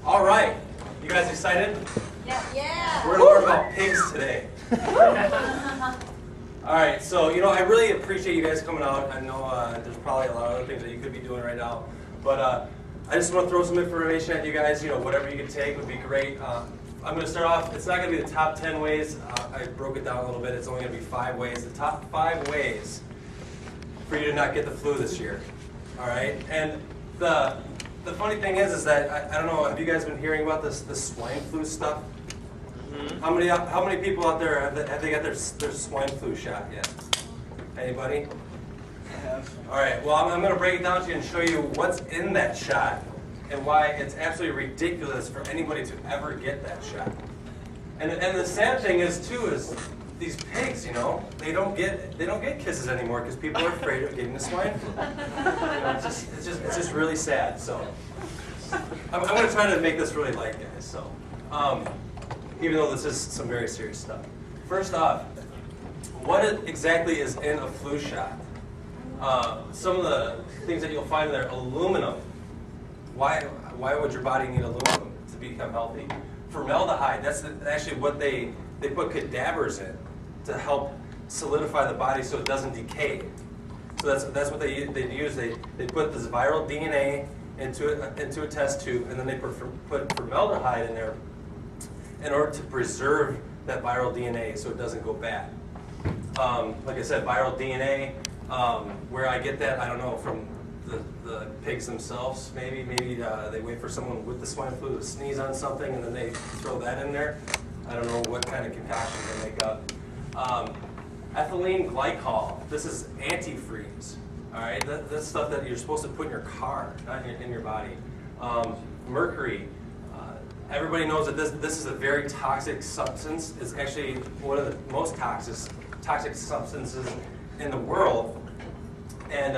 All right, you guys excited? Yeah. We're going to learn about pigs today. All right, so I really appreciate you guys coming out. I know there's probably a lot of other things that you could be doing right now, but I just want to throw some information at you guys. Whatever you could take would be great. I'm going to start off. It's not going to be the top 10 ways. I broke it down a little bit. It's only going to be 5 ways. The top 5 ways for you to not get the flu this year. All right, and the funny thing is that I don't know. Have you guys been hearing about this swine flu stuff? Mm-hmm. How many people out there have they got their swine flu shot yet? Anybody? Yes. All right. Well, I'm going to break it down to you and show you what's in that shot and why it's absolutely ridiculous for anybody to ever get that shot. And the sad thing is these pigs, they don't get kisses anymore because people are afraid of getting the swine flu. It's just really sad. So I'm going to try to make this really light, guys. So even though this is some very serious stuff. First off, what exactly is in a flu shot? Some of the things that you'll find in there: aluminum. Why would your body need aluminum to become healthy? Formaldehyde. That's actually what they put cadavers in to help solidify the body so it doesn't decay. So that's what they use. They put this viral DNA into a test tube, and then they put formaldehyde in there in order to preserve that viral DNA so it doesn't go bad. Like I said, viral DNA. Where I get that, I don't know, from the pigs themselves. Maybe they wait for someone with the swine flu to sneeze on something, and then they throw that in there. I don't know what kind of concoction they make up. Ethylene glycol. This is antifreeze. All right, that's stuff that you're supposed to put in your car, not in your body. Mercury. Everybody knows that this is a very toxic substance. It's actually one of the most toxic substances in the world. And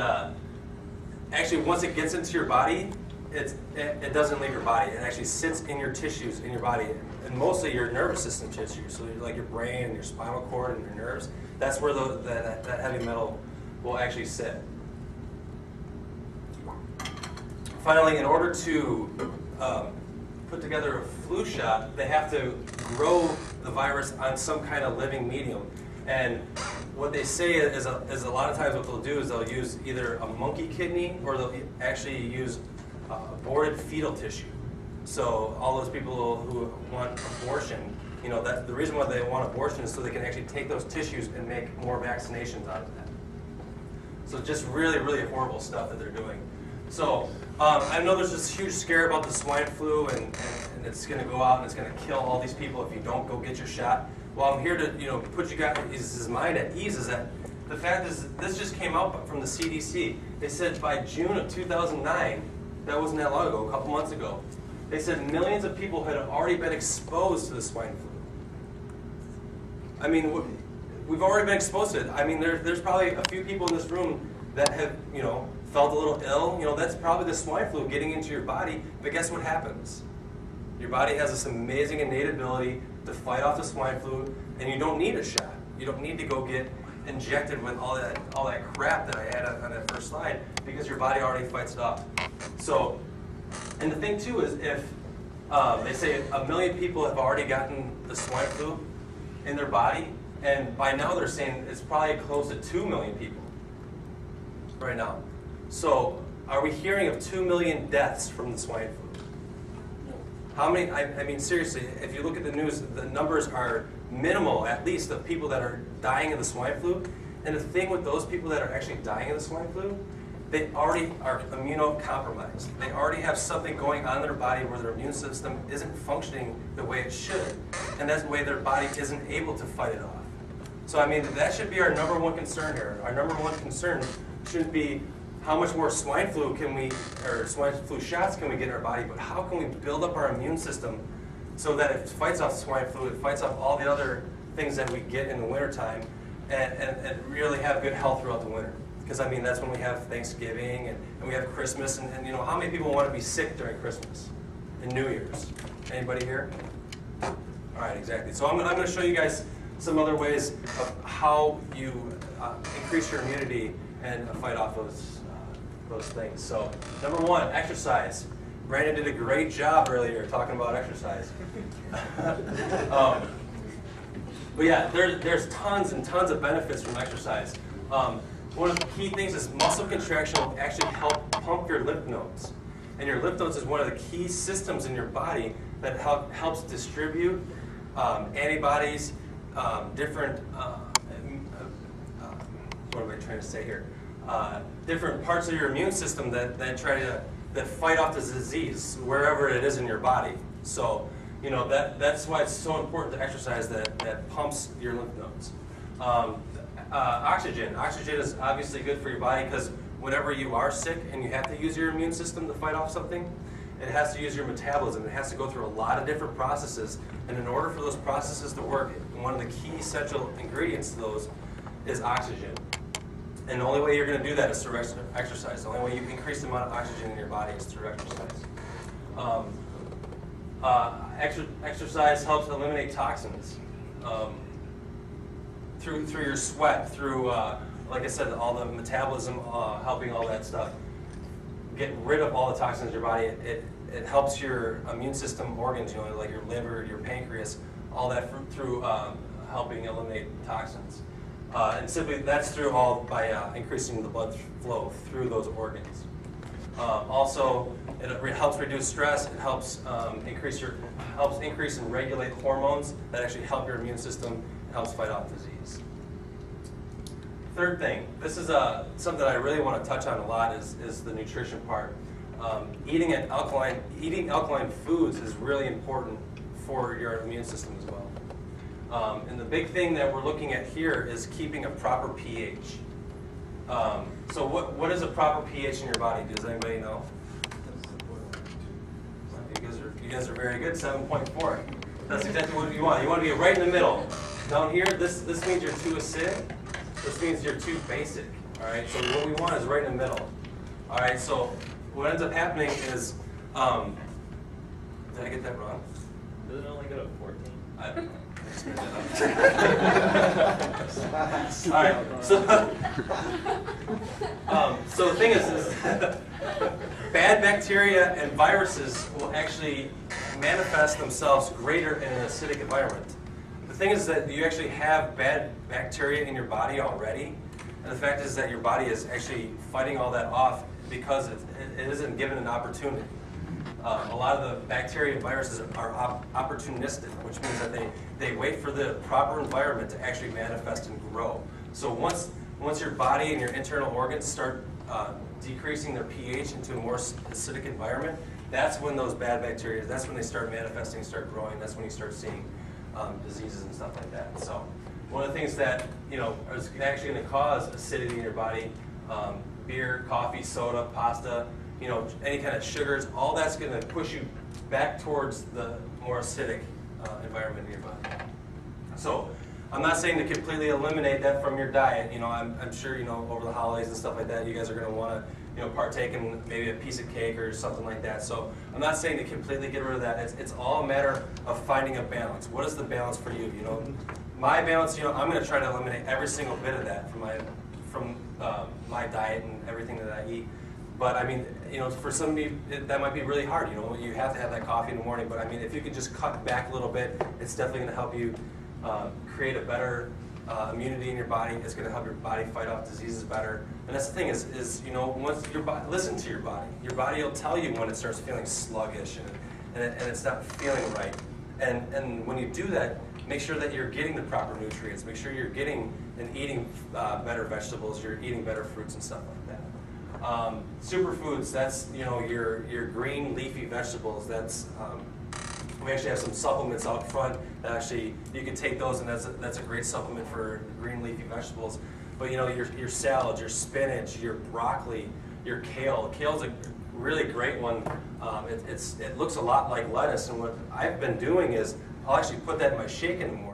actually, once it gets into your body, it doesn't leave your body. It actually sits in your tissues in your body, and mostly your nervous system tissues. So like your brain and your spinal cord and your nerves. That's where that heavy metal will actually sit. Finally, in order to put together a flu shot, they have to grow the virus on some kind of living medium. And what they say is a lot of times what they'll do is they'll use either a monkey kidney or they'll actually use aborted fetal tissue. So all those people who want abortion, the reason why they want abortion is so they can actually take those tissues and make more vaccinations out of that. So just really, really horrible stuff that they're doing. So I know there's this huge scare about the swine flu and it's going to go out and it's going to kill all these people if you don't go get your shot. Well, I'm here to put you guys' mind at ease. Is that the fact is this just came out from the CDC. They said by June of 2009, that wasn't that long ago, a couple months ago, they said millions of people had already been exposed to the swine flu. I mean, we've already been exposed to it. I mean, there's probably a few people in this room that have felt a little ill. That's probably the swine flu getting into your body. But guess what happens? Your body has this amazing innate ability to fight off the swine flu, and you don't need a shot. You don't need to go get injected with all that crap that I had on that first slide because your body already fights it off. So, and the thing too is if they say 1 million people have already gotten the swine flu in their body, and by now they're saying it's probably close to 2 million people right now. So are we hearing of 2 million deaths from the swine flu? How many, I mean, seriously, if you look at the news, the numbers are minimal, at least, of people that are dying of the swine flu. And the thing with those people that are actually dying of the swine flu, they already are immunocompromised. They already have something going on in their body where their immune system isn't functioning the way it should. And that's the way their body isn't able to fight it off. So, I mean, that should be our number one concern here. Our number one concern shouldn't be how much more swine flu swine flu shots can we get in our body, but how can we build up our immune system so that it fights off swine flu, it fights off all the other things that we get in the wintertime, and really have good health throughout the winter. Because, I mean, that's when we have Thanksgiving and we have Christmas, and how many people want to be sick during Christmas and New Year's? Anybody here? All right, exactly. So I'm going to show you guys some other ways of how you increase your immunity and fight off those things. So, number one, exercise. Brandon did a great job earlier talking about exercise. But yeah, there's tons and tons of benefits from exercise. One of the key things is muscle contraction will actually help pump your lymph nodes. And your lymph nodes is one of the key systems in your body that helps distribute antibodies, different, what am I trying to say here? Different parts of your immune system that fight off the disease wherever it is in your body. So, you know, that's why it's so important to exercise that pumps your lymph nodes. Oxygen is obviously good for your body because whenever you are sick and you have to use your immune system to fight off something, it has to use your metabolism. It has to go through a lot of different processes, and in order for those processes to work, one of the key essential ingredients to those is oxygen. And the only way you're going to do that is through exercise. The only way you increase the amount of oxygen in your body is through exercise. Exercise helps eliminate toxins through your sweat, through, like I said, all the metabolism, helping all that stuff. Get rid of all the toxins in your body. It helps your immune system organs, you know, like your liver, your pancreas, all that through helping eliminate toxins. And simply that's through by increasing the blood flow through those organs. Also, it helps reduce stress. It helps increase and regulate hormones that actually help your immune system and helps fight off disease. Third thing, this is something that I really want to touch on a lot is the nutrition part. Eating alkaline foods is really important for your immune system as well. And the big thing that we're looking at here is keeping a proper pH. So what is a proper pH in your body? Does anybody know? You guys are very good, 7.4. That's exactly what you want. You want to be right in the middle. Down here, this means you're too acidic. This means you're too basic. All right. So what we want is right in the middle. All right. So what ends up happening is, did I get that wrong? Does it only go to 14? I don't know. All right. So the thing is bad bacteria and viruses will actually manifest themselves greater in an acidic environment. The thing is that you actually have bad bacteria in your body already, and the fact is that your body is actually fighting all that off because it isn't given an opportunity. A lot of the bacteria and viruses are opportunistic, which means that they wait for the proper environment to actually manifest and grow. So once your body and your internal organs start decreasing their pH into a more acidic environment, that's when those bad bacteria, that's when they start manifesting, start growing. That's when you start seeing diseases and stuff like that. So one of the things that is actually going to cause acidity in your body, beer, coffee, soda, pasta, any kind of sugars, all that's going to push you back towards the more acidic environment in your body. So I'm not saying to completely eliminate that from your diet. I'm sure, over the holidays and stuff like that, you guys are going to want to, partake in maybe a piece of cake or something like that. So I'm not saying to completely get rid of that. It's all a matter of finding a balance. What is the balance for you? My balance, I'm going to try to eliminate every single bit of that from my diet and everything that I eat. But I mean, for some of you, that might be really hard. You have to have that coffee in the morning. But I mean, if you could just cut back a little bit, it's definitely going to help you create a better immunity in your body. It's going to help your body fight off diseases better. And that's the thing is once your body, listen to your body. Your body will tell you when it starts feeling sluggish and it's not feeling right. And when you do that, make sure that you're getting the proper nutrients. Make sure you're getting and eating better vegetables. You're eating better fruits and stuff like that. Superfoods, that's your green leafy vegetables. That's we actually have some supplements out front that actually you can take those, and that's a great supplement for green leafy vegetables. But your salads, your spinach, your broccoli, your kale. Kale's a really great one. It looks a lot like lettuce, and what I've been doing is I'll actually put that in my shake in the morning.